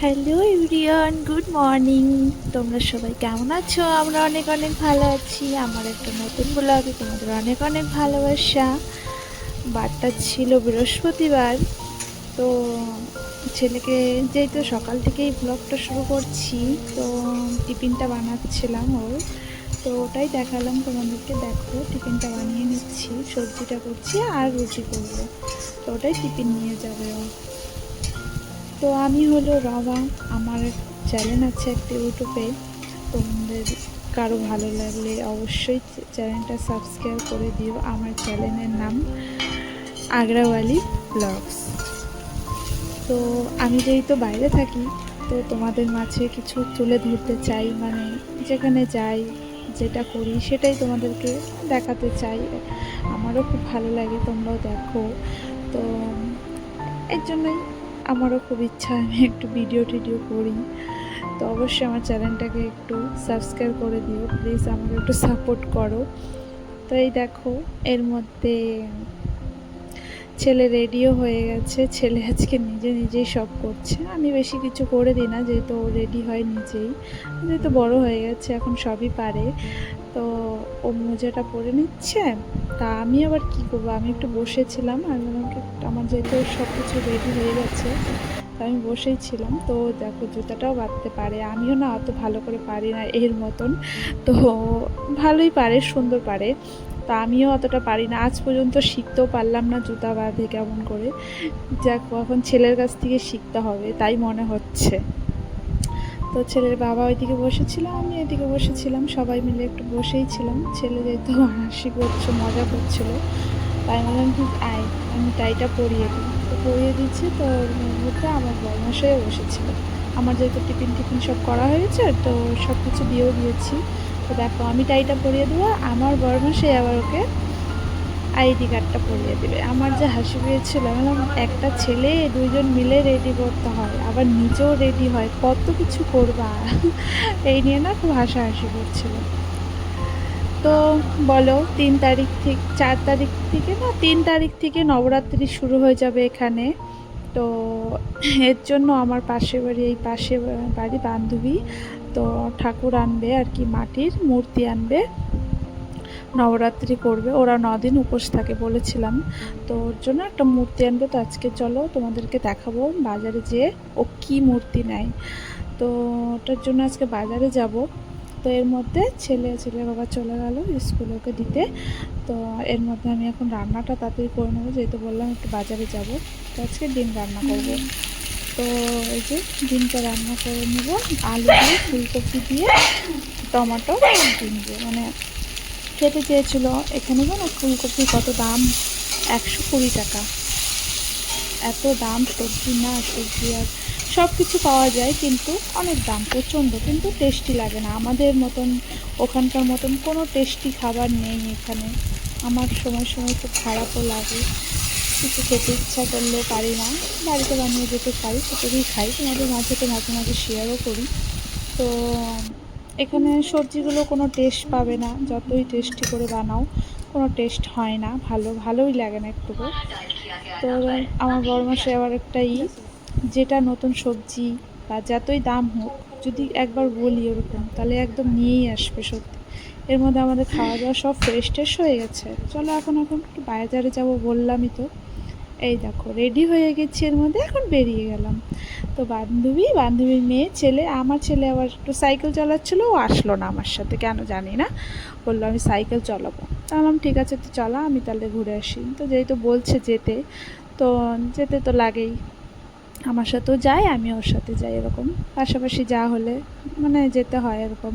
Hello everyone, good morning. তোমরা সবাই কেমন আছো? আমরা অনেক অনেক ভালো আছি। আমার একটা নতুন ব্লগে তোমাদের অনেক অনেক ভালোবাসা। বারটা ছিল বৃহস্পতিবার, তো ছেলেকে যেহেতু সকাল থেকেই ব্লগটা শুরু করছি, তো টিফিনটা বানাচ্ছিলাম ওর, তো ওটাই দেখালাম তোমাদেরকে। দেখো টিফিনটা বানিয়ে নিচ্ছি, সবজিটা করছি আর রুটি করবো, তো ওটাই টিফিন নিয়ে যাবে ও। তো আমি হলো রমা, আমার চ্যানেল আছে একটা ইউটিউবে। তোমাদের কারো ভালো লাগলে অবশ্যই চ্যানেলটা সাবস্ক্রাইব করে দিও। আমার চ্যানেলের নাম আগ্রাওয়ালি ব্লগস। তো আমি যেহেতু বাইরে থাকি, তো তোমাদের মাঝে কিছু তুলে ধরতে চাই, মানে যেখানে যাই যেটা করি সেটাই তোমাদেরকে দেখাতে চাই। আমারও খুব ভালো লাগে, তোমরাও দেখো। তো এর জন্যই আমারও খুব ইচ্ছা আমি একটু ভিডিও টিডিও করি। তো অবশ্যই আমার চ্যানেলটাকে একটু সাবস্ক্রাইব করে দিও প্লিজ, আমাকে একটু সাপোর্ট করো। তো এই দেখো, এর মধ্যে ছেলে রেডিও হয়ে গেছে। ছেলে আজকে নিজে নিজেই সব করছে, আমি বেশি কিছু করে দিই না, যেহেতু ও রেডি হয় নিজেই। যেহেতু বড় হয়ে গেছে এখন সবই পারে। তো ও মোজাটা পরে নিচ্ছে, তা আমি আবার কি করবো, আমি একটু বসেছিলাম। আমি ওকে, আমার যেহেতু সব কিছু রেডি হয়ে গেছে, তো আমি বসেই ছিলাম। তো দেখো জুতাটাও বাঁধতে পারে, আমিও না অত ভালো করে পারি না এর মতন। তো ভালোই পারে, সুন্দর পারে। তো আমিও অতটা পারি না, আজ পর্যন্ত শিখতেও পারলাম না জুতা বাঁধে কেমন করে। যাক, এখন ছেলের কাছ থেকে শিখতে হবে তাই মনে হচ্ছে। তো ছেলের বাবা ওইদিকে বসেছিল, আমি এদিকে বসেছিলাম, সবাই মিলে একটু বসেই ছিলাম। ছেলে যেহেতু হাসি করছে, মজা করছিল, তাই বললাম কি আয় আমি টাইটা পরিয়ে দিই। তো পরিয়ে দিচ্ছি, তো ওর মধ্যে আমার বরমশাইও বসেছিল। আমার যেহেতু টিফিন টিফিন সব করা হয়েছে, তো সব কিছু দিয়েও দিয়েছি। তো দেখো আমি টাইটা পরিয়ে দেবো, আমার বরমশাই আবার ওকে আইডি কার্ডটা পরিয়ে দেবে। আমার যে হাসি পেয়েছিল, আমি বললাম একটা ছেলে দুইজন মিলে রেডি করতে হয়, আবার নিজেও রেডি হয়, কত কিছু করবা। এই নিয়ে না খুব হাসাহাসি করছিল। তো বলো, 3 তারিখ থেকে 4 তারিখ থেকে না 3 তারিখ থেকে নবরাত্রি শুরু হয়ে যাবে এখানে। তো এর জন্য আমার পাশের বাড়ি, এই পাশে বাড়ি বান্ধবী তো ঠাকুর আনবে আর কি, মাটির মূর্তি আনবে, নবরাত্রি করবে। ওরা 9 দিন উপোস থাকে বলেছিলাম, তো ওর জন্য একটা মূর্তি আনবে। তো আজকে চলো তোমাদেরকে দেখাবো বাজারে যেয়ে ও কী মূর্তি নেয়। তো ওটার জন্য আজকে বাজারে যাব। তো এর মধ্যে ছেলে বাবা চলে গেল স্কুলে ওকে দিতে। তো এর মধ্যে আমি এখন রান্নাটা তাড়াতাড়ি করে নেবো, যেহেতু বললাম একটু বাজারে যাব। তো আজকে ডিম রান্না করব। তো এই যে ডিমটা রান্না করে নেব, আলু দিয়ে, ফুলকপি দিয়ে, টমেটো ডিম দিয়ে। মানে খেতে চেয়েছিল, এখানে জানো ফুলকপি কত দাম, 120 টাকা। এত দাম, সবজি না সবজি আর সব কিছু পাওয়া যায়, কিন্তু অনেক দাম প্রচণ্ড, কিন্তু টেস্টি লাগে না আমাদের মতন, ওখানকার মতন কোনো টেস্টি খাবার নেই এখানে। আমার সময় সময় খুব খারাপও লাগে, কিছু খেতে ইচ্ছা করলেও পারি না। বাড়িতে বানিয়ে যেতে পারি সেটুকুই খাই, তোমাদের মাঝে তো মাঝে মাঝে শেয়ারও করি। তো এখানে সবজিগুলো কোনো টেস্ট পাবে না, যতই টেস্টি করে বানাও কোনো টেস্ট হয় না, ভালোই লাগে না একটুকু। তো আমার বড়মাসে আবার একটাই, যেটা নতুন সবজি বা যতই দাম হোক, যদি একবার বলি ওরকম, তাহলে একদম নিয়েই আসবে সত্যি। এর মধ্যে আমাদের খাওয়া দাওয়া সব ফ্রেশ ট্রেশ হয়ে গেছে। চলো এখন একটু বাজারে যাবো বললামই তো। এই দেখো রেডি হয়ে গেছি, এর মধ্যে এখন বেরিয়ে গেলাম। তো বান্ধবীর মেয়ে ছেলে, আমার ছেলে আবার একটু সাইকেল চালাচ্ছিলো, ও আসলো না আমার সাথে কেন জানি না, বললো আমি সাইকেল চালাবো। তা বললাম ঠিক আছে তুই চলা, আমি তাহলে ঘুরে আসি। তো যেহেতু বলছে যেতে, তো যেতে তো লাগেই, আমার সাথেও যায় আমি ওর সাথে যাই, এরকম পাশাপাশি যা হলে মানে যেতে হয় এরকম।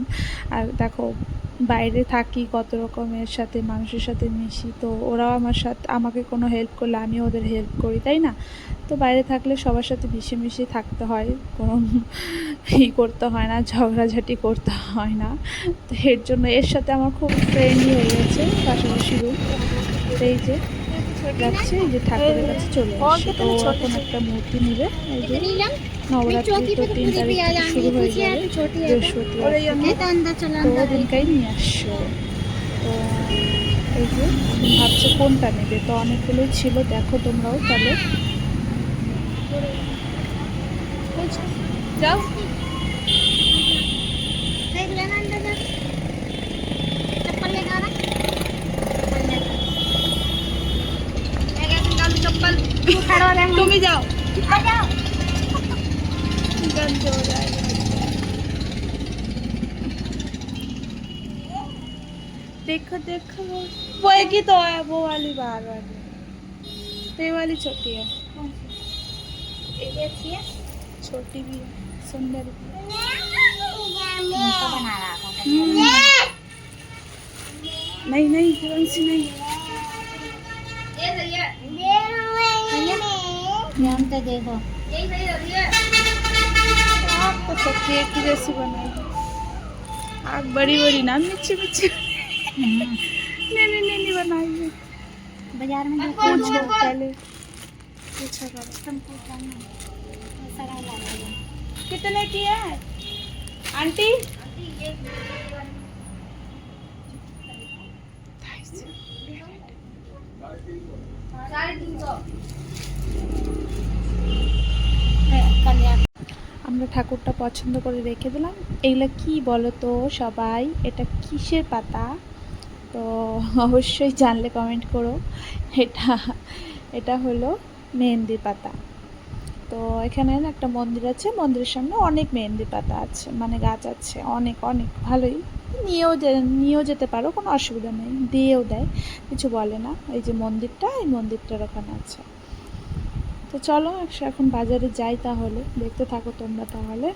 আর দেখো বাইরে থাকি, কত রকমের সাথে মানুষের সাথে মিশি, তো ওরাও আমার সাথে আমাকে কোনো হেল্প করলে আমিও ওদের হেল্প করি, তাই না? তো বাইরে থাকলে সবার সাথে মিশে থাকতে হয়, কোনো করতে হয় না, ঝগড়াঝাটি করতে হয় না। তো এর জন্য এর সাথে আমার খুব ফ্রেন্ডলি হয়ে গেছে পাশাপাশি রুম। তো এই যে যাচ্ছে, এই যে ঠাকুরের কাছে চলে আসছে। তো এখন একটা মূর্তি নিবে, এই যে নবরাত্রি তো 3 তারিখ থেকে শুরু হয়ে যাবে বৃহস্পতিবার থেকে, তো ওদিনকাই নিয়ে আসছে ও। তো এই যে এখন ভাবছে কোনটা নেবে, তো অনেকগুলোই ছিল, দেখো তোমরাও তাহলে। जाओ देख लेना अंदर जा चप्पल लेगा ना चप्पल लेगा मैं कैसे डालूं चप्पल खड़ा रहे तुम ही जाओ आ जाओ गंद हो जाएगा देखो देखो वो एक ही तो है वो वाली बाहर वाली तो ये वाली छोटी है कौन सी ये अच्छी है छोटी भी है सुंदर भी है तो बना रहा था नहीं नहीं कौन सी नहीं ये सही है ध्यान से देखो यही सही लग रही है आप तो सब केक की जैसी बनाई आग बड़ी बड़ी ना मिर्ची मिर्ची नहीं बनाई है बाजार में पूछो पहले पूछा करो कितने की है आंटी আমরা ঠাকুরটা পছন্দ করে রেখে দিলাম এগুলা কি বলো তো সবাই এটা কিসের পাতা তো অবশ্যই জানলে কমেন্ট করো এটা এটা হলো মেহেন্দির পাতা তো এখানে একটা মন্দির আছে মন্দিরের সামনে অনেক মেহেন্দি পাতা আছে মানে গাছ আছে অনেক অনেক ভালোই নিয়েও যেতে পারো কোনো অসুবিধা নেই দিয়েও দেয় কিছু বলে না এই যে মন্দিরটা এই মন্দিরটার ওখানে আছে তো চলো এখন বাজারে যাই তাহলে দেখতে থাকো তোমরা তাহলে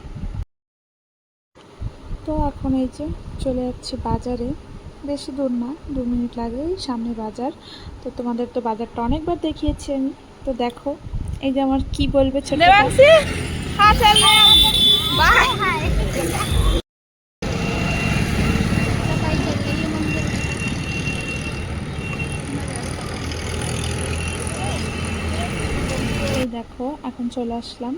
তো এখন এই যে চলে যাচ্ছি বাজারে বেশি দূর না 2 মিনিট লাগে সামনে বাজার তো তোমাদের তো বাজারটা অনেকবার দেখিয়েছি আমি তো দেখো এই যে আমার কি বলবে ছোট এই দেখো এখন চলে আসলাম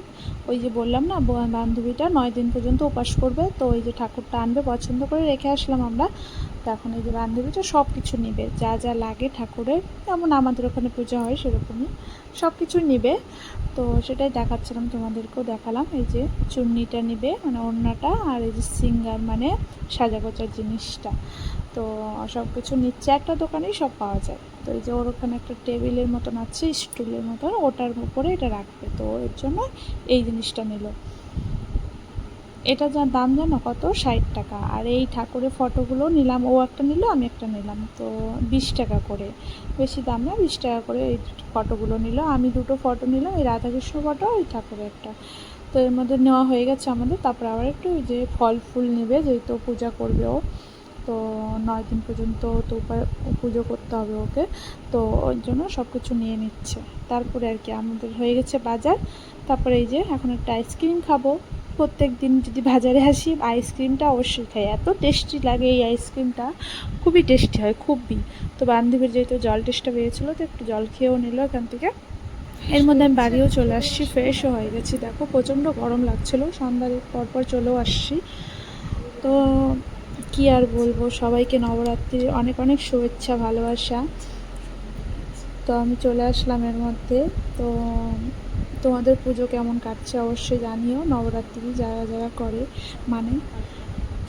ওই যে বললাম না বান্ধবীটা 9 দিন পর্যন্ত উপাস করবে তো ওই যে ঠাকুরটা আনবে পছন্দ করে রেখে আসলাম আমরা তো এখন এই যে বান্ধবীটা সব কিছু নেবে যা যা লাগে ঠাকুরের যেমন আমাদের ওখানে পূজা হয় সেরকমই সব কিছু নেবে তো সেটাই দেখাচ্ছিলাম তোমাদেরকেও দেখালাম এই যে চুন্নিটা নেবে মানে ওড়নাটা আর এই যে সিঙ্গার মানে সাজা গোজার জিনিসটা তো সব কিছু নিচ্ছে একটা দোকানেই সব পাওয়া যায় তো এই যে ওর ওখানে একটা টেবিলের মতন আছে স্টুলের মতন ওটার উপরে এটা রাখবে তো এর জন্য এই জিনিসটা নিল এটা যা দাম জানো কত 60 টাকা আর এই ঠাকুরের ফটোগুলো নিলাম ও একটা নিল আমি একটা নিলাম তো 20 টাকা করে বেশি দাম না 20 টাকা করে এই ফটোগুলো নিল আমি দুটো ফটো নিলাম এই রাধাকৃষ্ণ ফটো এই ঠাকুরের একটা তো এর মধ্যে নেওয়া হয়ে গেছে আমাদের তারপর আবার একটু ওই যে ফল ফুল নেবে যেহেতু পূজা করবে ও তো 9 দিন পর্যন্ত তো পুজো করতে হবে ওকে তো ওর জন্য সব কিছু নিয়ে নিচ্ছে তারপরে আর কি আমাদের হয়ে গেছে বাজার তারপরে এই যে এখন একটা আইসক্রিম খাবো প্রত্যেক দিন যদি বাজারে আসি আইসক্রিমটা অবশ্যই খাই এত টেস্টি লাগে এই আইসক্রিমটা খুবই টেস্টি হয় খুবই তো বান্ধবীর যেহেতু জল টেস্টটা পেয়েছিলো তো একটু জল খেয়েও নিল এখান থেকে এর মধ্যে আমি বাড়িও চলে আসছি ফ্রেশও হয়ে গেছি দেখো প্রচণ্ড গরম লাগছিলো সন্ধ্যার পরপর চলেও আসছি তো কি আর বলবো সবাইকে নবরাত্রির অনেক অনেক শুভেচ্ছা ভালোবাসা তো আমি চলে আসলাম এর মধ্যে তো তোমাদের পুজো কেমন কাটছে অবশ্যই জানিও নবরাত্রি যারা যারা করে মানে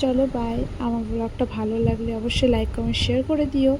চলো বাই আমার ব্লগটা ভালো লাগলে অবশ্যই লাইক কমেন্ট শেয়ার করে দিও